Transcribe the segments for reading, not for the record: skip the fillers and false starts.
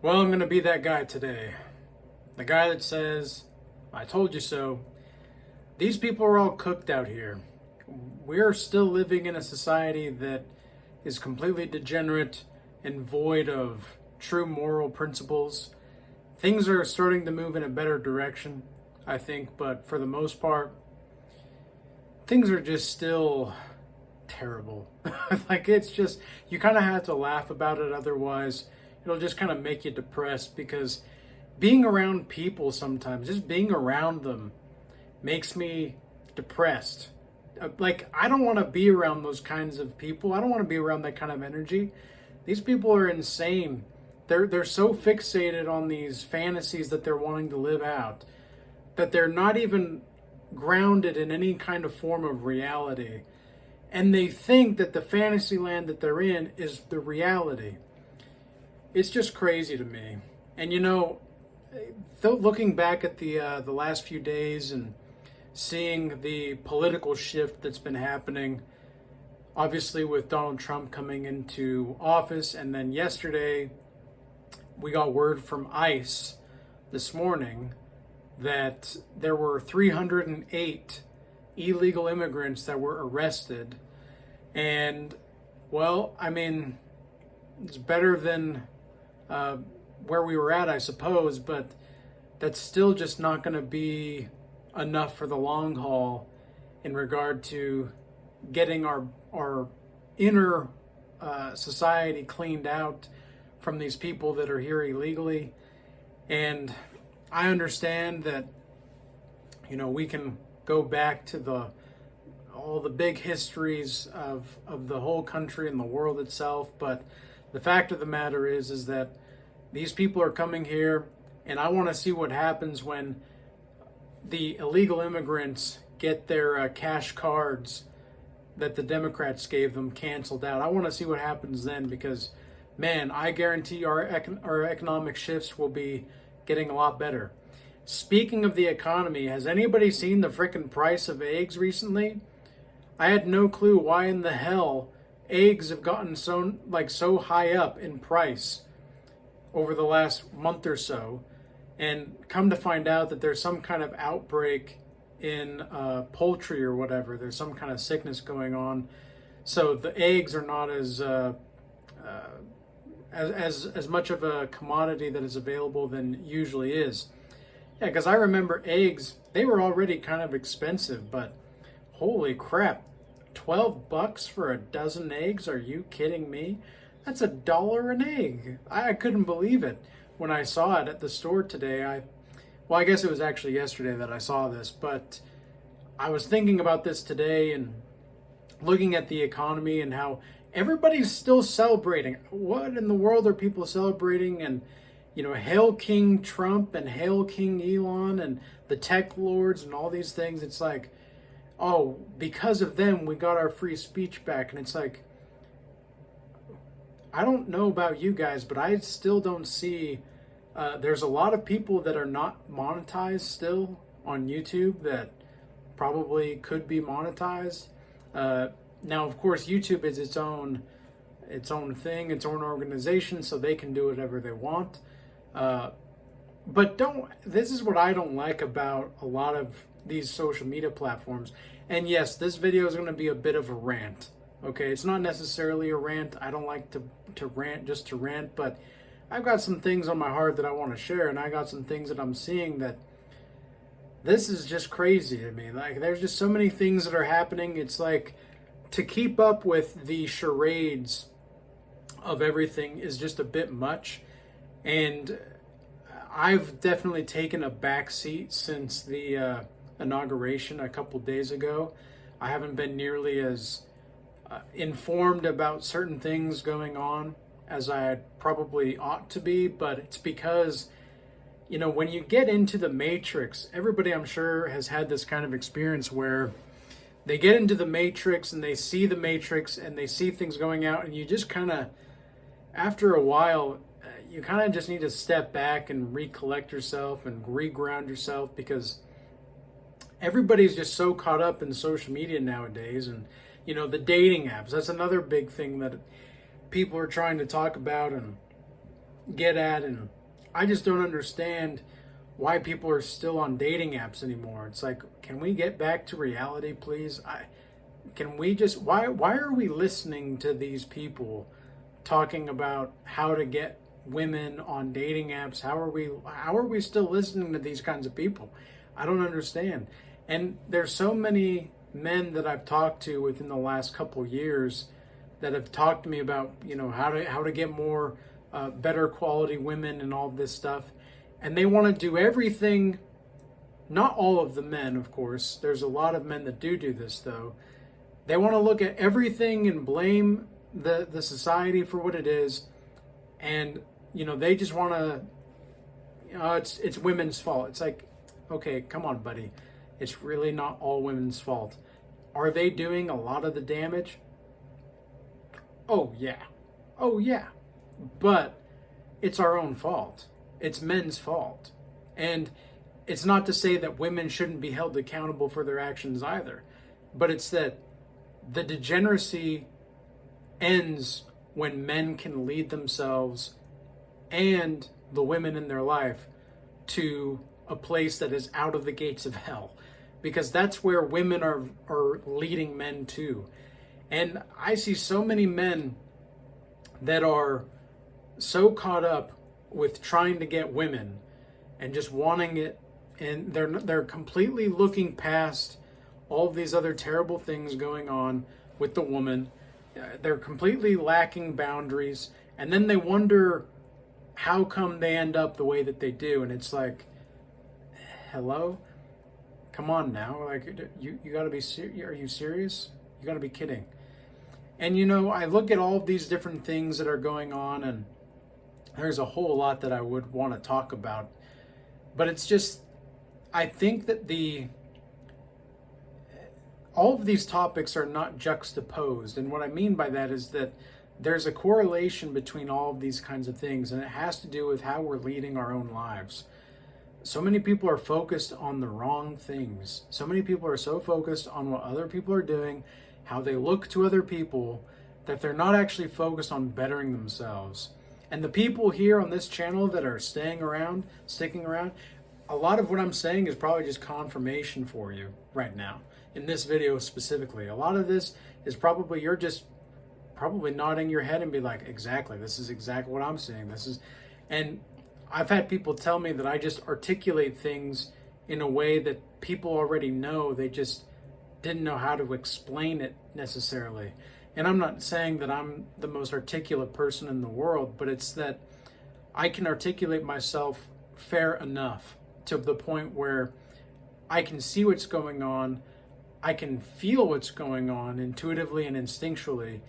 Well, I'm going to be that guy today. The guy that says, I told you so. These people are all cooked out here. We're still living in a society that is completely degenerate and void of true moral principles. Things are starting to move in a better direction, I think, but for the most part, things are just still terrible. Like, it's just, you kind of have to laugh about it, otherwise it'll just kind of make you depressed, because being around people sometimes, just being around them, makes me depressed. Like, I don't want to be around those kinds of people. I don't want to be around that kind of energy. These people are insane. They're so fixated on these fantasies that they're wanting to live out that they're not even grounded in any kind of form of reality. And they think that the fantasy land that they're in is the reality. It's just crazy to me. And looking back at the last few days and seeing the political shift that's been happening, obviously with Donald Trump coming into office, and then yesterday we got word from ICE this morning that there were 308 illegal immigrants that were arrested. And, well, I mean, it's better than where we were at, I suppose, but that's still just not going to be enough for the long haul in regard to getting our inner society cleaned out from these people that are here illegally. And I understand that, we can go back to all the big histories of the whole country and the world itself, but the fact of the matter is that these people are coming here, and I want to see what happens when the illegal immigrants get their cash cards that the Democrats gave them canceled out. I want to see what happens then, because, man, I guarantee our economic shifts will be getting a lot better. Speaking of the economy, has anybody seen the frickin' price of eggs recently? I had no clue why in the hell eggs have gotten so high up in price over the last month or so, and come to find out that there's some kind of outbreak in poultry or whatever. There's some kind of sickness going on, so the eggs are not as much of a commodity that is available than usually is. Yeah, because I remember eggs, they were already kind of expensive, but holy crap, $12 for a dozen eggs? Are you kidding me? That's $1 an egg. I couldn't believe it when I saw it at the store today. I guess it was actually yesterday that I saw this, but I was thinking about this today and looking at the economy and how everybody's still celebrating. What in the world are people celebrating? And, hail King Trump and hail King Elon and the tech lords and all these things. It's like, oh, because of them, we got our free speech back. And it's like, I don't know about you guys, but I still don't see, there's a lot of people that are not monetized still on YouTube that probably could be monetized. Now, of course, YouTube is its own thing, its own organization, so they can do whatever they want. But this is what I don't like about a lot of these social media platforms. And yes, this video is going to be a bit of a rant. Okay, it's not necessarily a rant. I don't like to rant just to rant, but I've got some things on my heart that I want to share, and I got some things that I'm seeing that this is just crazy to me. Like, there's just so many things that are happening. It's like, to keep up with the charades of everything is just a bit much. And I've definitely taken a back seat since the inauguration a couple days ago. I haven't been nearly as informed about certain things going on as I probably ought to be, but it's because, when you get into the matrix, everybody I'm sure has had this kind of experience where they get into the matrix and they see the matrix and they see things going out, and you just kind of, after a while, you kind of just need to step back and recollect yourself and reground yourself, because everybody's just so caught up in social media nowadays. And the dating apps, that's another big thing that people are trying to talk about. And get at, and I just don't understand why people are still on dating apps anymore. It's like, can we get back to reality, please? Can we just, why are we listening to these people talking about how to get women on dating apps? How are we still listening to these kinds of people? I don't understand. And there's so many men that I've talked to within the last couple years that have talked to me about, how to get more better quality women and all this stuff. And they want to do everything. Not all of the men, of course. There's a lot of men that do this, though. They want to look at everything and blame the society for what it is. And, they just want to, it's women's fault. It's like, okay, come on, buddy. It's really not all women's fault. Are they doing a lot of the damage? Oh, yeah. Oh, yeah. But it's our own fault. It's men's fault. And it's not to say that women shouldn't be held accountable for their actions either. But it's that the degeneracy ends when men can lead themselves and the women in their life to a place that is out of the gates of hell. Because that's where women are leading men to. And I see so many men that are so caught up with trying to get women and just wanting it, and they're completely looking past all of these other terrible things going on with the woman. They're completely lacking boundaries, and then they wonder how come they end up the way that they do. And it's like, hello? Come on now. Like, you got to be serious. Are you serious? You got to be kidding. And I look at all of these different things that are going on, and there's a whole lot that I would want to talk about. But it's just, I think that all of these topics are not juxtaposed. And what I mean by that is that there's a correlation between all of these kinds of things, and it has to do with how we're leading our own lives. So many people are focused on the wrong things. So many people are so focused on what other people are doing, how they look to other people, that they're not actually focused on bettering themselves. And the people here on this channel that are sticking around, a lot of what I'm saying is probably just confirmation for you right now. In this video specifically, a lot of this is probably, you're just probably nodding your head and be like, exactly, this is exactly what I'm saying. And I've had people tell me that I just articulate things in a way that people already know. They just didn't know how to explain it necessarily. And I'm not saying that I'm the most articulate person in the world, but it's that I can articulate myself fair enough to the point where I can see what's going on, I can feel what's going on intuitively and instinctually,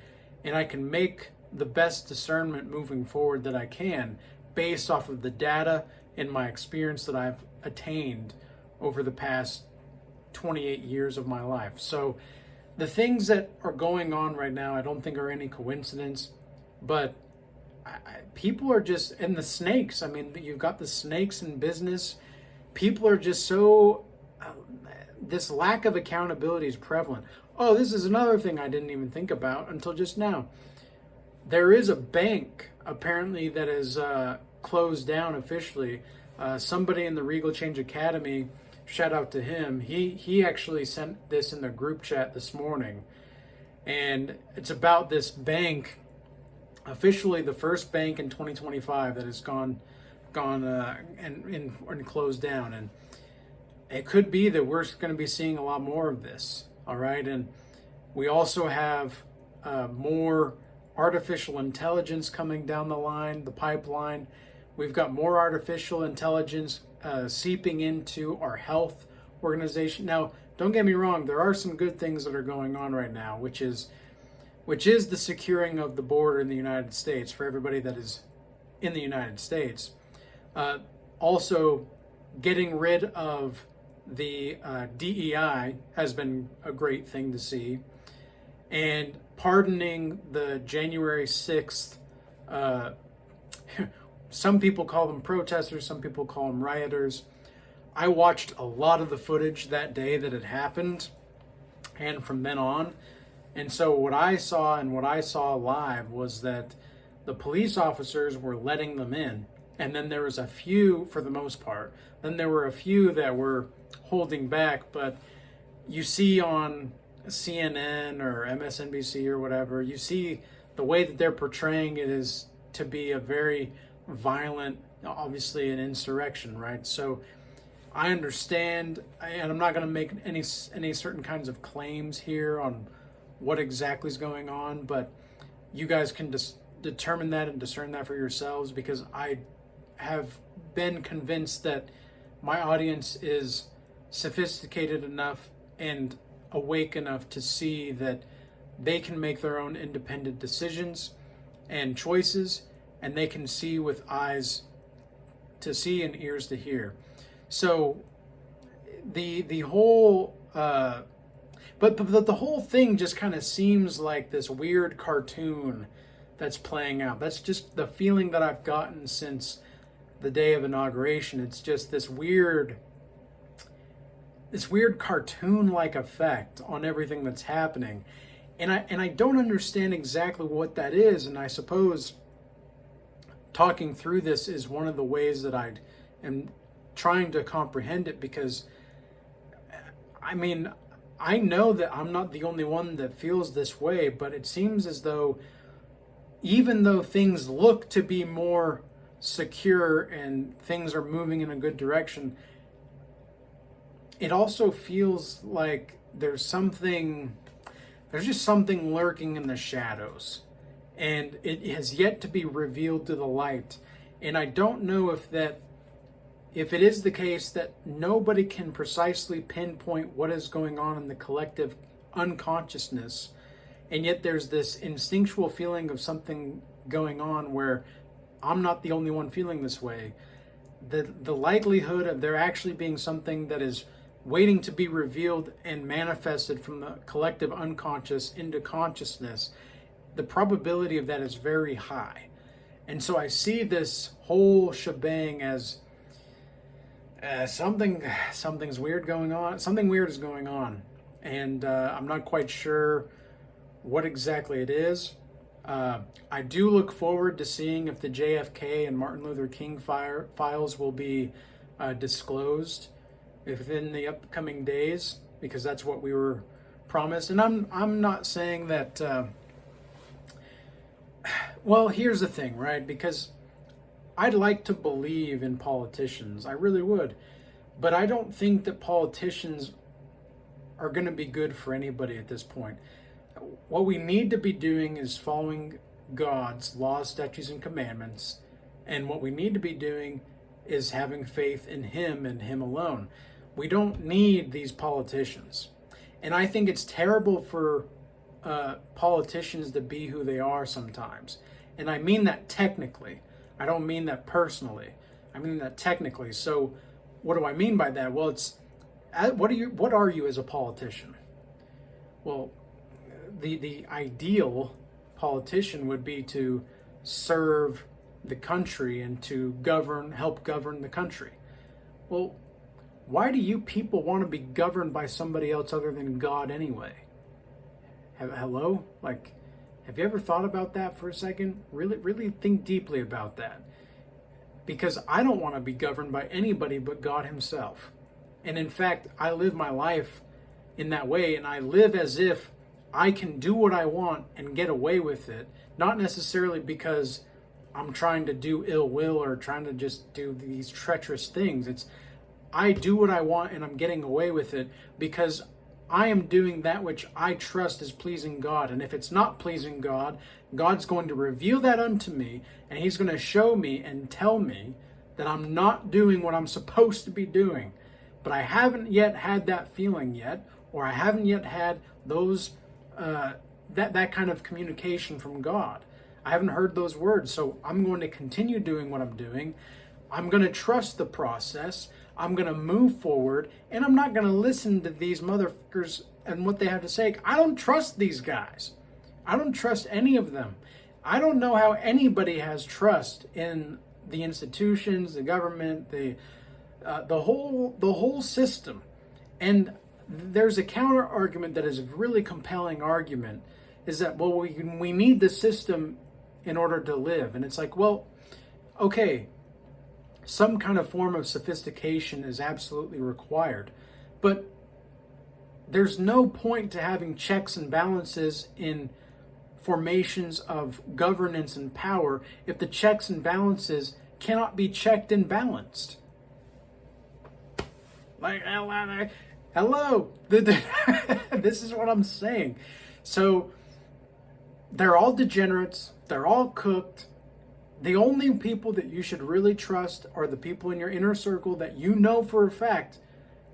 and I can make the best discernment moving forward that I can based off of the data and my experience that I've attained over the past 28 years of my life. So the things that are going on right now, I don't think are any coincidence, but people are just, and the snakes, I mean, you've got the snakes in business. People are just so, this lack of accountability is prevalent. Oh, this is another thing I didn't even think about until just now. There is a bank, apparently, that is closed down officially. Somebody in the Regal Change Academy, shout out to him, he actually sent this in the group chat this morning. And it's about this bank, officially the first bank in 2025 that has gone and closed down. And it could be that we're going to be seeing a lot more of this. All right. And we also have more artificial intelligence coming down the pipeline. We've got more artificial intelligence seeping into our health organization. Now, don't get me wrong, there are some good things that are going on right now, which is the securing of the border in the United States for everybody that is in the United States. Also, getting rid of the DEI has been a great thing to see. And pardoning the January 6th, some people call them protesters, some people call them rioters. I watched a lot of the footage that day that it happened, and from then on. And so what I saw live was that the police officers were letting them in. And then there was a few, for the most part, then there were a few that were holding back. But you see on CNN or MSNBC or whatever, you see the way that they're portraying it is to be a very violent, obviously an insurrection, right? So I understand, and I'm not going to make any certain kinds of claims here on what exactly is going on, but you guys can determine that and discern that for yourselves, because I have been convinced that my audience is sophisticated enough and awake enough to see that they can make their own independent decisions and choices, and they can see with eyes to see and ears to hear. So the whole but the whole thing just kind of seems like this weird cartoon that's playing out. That's just the feeling that I've gotten since the day of inauguration. It's just this weird cartoon-like effect on everything that's happening. And I don't understand exactly what that is, and I suppose talking through this is one of the ways that I am trying to comprehend it, because I mean, I know that I'm not the only one that feels this way, but it seems as though even though things look to be more secure and things are moving in a good direction, it also feels like there's just something lurking in the shadows, and it has yet to be revealed to the light. And I don't know if it is the case that nobody can precisely pinpoint what is going on in the collective unconsciousness, and yet there's this instinctual feeling of something going on where I'm not the only one feeling this way. The likelihood of there actually being something that is waiting to be revealed and manifested from the collective unconscious into consciousness, the probability of that is very high. And so I see this whole shebang as something's weird going on. Something weird is going on, and I'm not quite sure what exactly it is. I do look forward to seeing if the JFK and Martin Luther King files will be disclosed within the upcoming days, because that's what we were promised. And I'm not saying that. Well, here's the thing, right? Because I'd like to believe in politicians. I really would. But I don't think that politicians are going to be good for anybody at this point. What we need to be doing is following God's laws, statutes, and commandments. And what we need to be doing is having faith in Him and Him alone. We don't need these politicians. And I think it's terrible for politicians to be who they are sometimes. And I mean that technically. I don't mean that personally. I mean that technically. So what do I mean by that? Well, it's what are you as a politician? Well, the ideal politician would be to serve the country and to help govern the country. Well, why do you people want to be governed by somebody else other than God anyway? Hello? Like, have you ever thought about that for a second? Really think deeply about that. Because I don't want to be governed by anybody but God Himself. And in fact, I live my life in that way, and I live as if I can do what I want and get away with it, not necessarily because I'm trying to do ill will or trying to just do these treacherous things. It's I do what I want and I'm getting away with it because I am doing that which I trust is pleasing God. And if it's not pleasing God, God's going to reveal that unto me, and He's going to show me and tell me that I'm not doing what I'm supposed to be doing. But I haven't yet had that feeling yet, or I haven't yet had those that kind of communication from God. I haven't heard those words, so I'm going to continue doing what I'm doing. I'm going to trust the process. I'm going to move forward, and I'm not going to listen to these motherfuckers and what they have to say. I don't trust these guys. I don't trust any of them. I don't know how anybody has trust in the institutions, the government, the whole system. And there's a counter argument that is a really compelling argument, is that, well, we need the system in order to live. And it's like, well, okay, some kind of form of sophistication is absolutely required, but there's no point to having checks and balances in formations of governance and power if the checks and balances cannot be checked and balanced. Like, hello. This is what I'm saying. So they're all degenerates. They're all cooked. The only people that you should really trust are the people in your inner circle that you know for a fact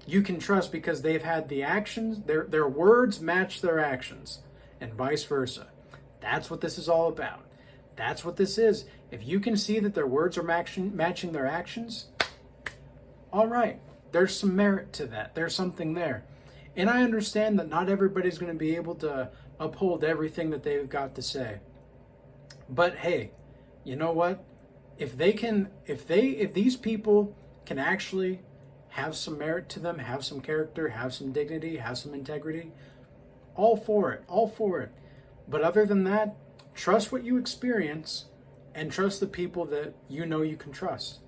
you can trust, because they've had the actions, their words match their actions, and vice versa. That's what this is all about. That's what this is. If you can see that their words are matching their actions, all right, there's some merit to that. There's something there. And I understand that not everybody's going to be able to uphold everything that they've got to say. But hey, you know what? If these people can actually have some merit to them, have some character, have some dignity, have some integrity, all for it. But other than that, trust what you experience and trust the people that you know you can trust.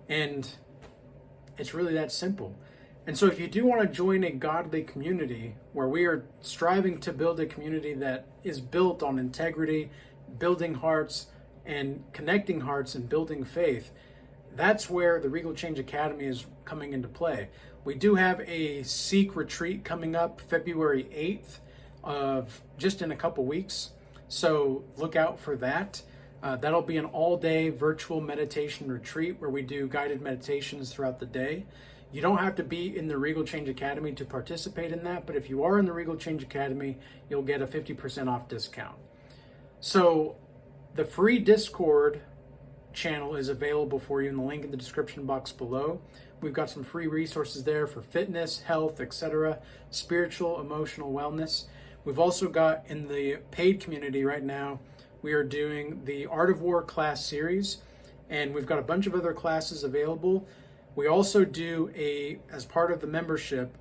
And it's really that simple. And so if you do want to join a godly community where we are striving to build a community that is built on integrity, building hearts and connecting hearts and building faith, that's where the Regal Change Academy is coming into play. We do have a Seek retreat coming up February 8th of just in a couple weeks. So look out for that. That'll be an all-day virtual meditation retreat where we do guided meditations throughout the day. You don't have to be in the Regal Change Academy to participate in that, but if you are in the Regal Change Academy, you'll get a 50% off discount. So the free Discord channel is available for you in the link in the description box below. We've got some free resources there for fitness, health, etc., spiritual, emotional wellness. We've also got in the paid community right now, we are doing the Art of War class series, and we've got a bunch of other classes available. We also do, as part of the membership,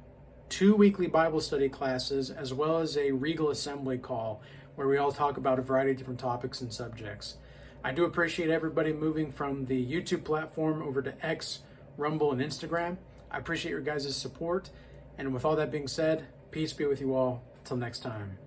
2 weekly Bible study classes, as well as a Regal Assembly call, where we all talk about a variety of different topics and subjects. I do appreciate everybody moving from the YouTube platform over to X, Rumble, and Instagram. I appreciate your guys' support. And with all that being said, peace be with you all. Till next time.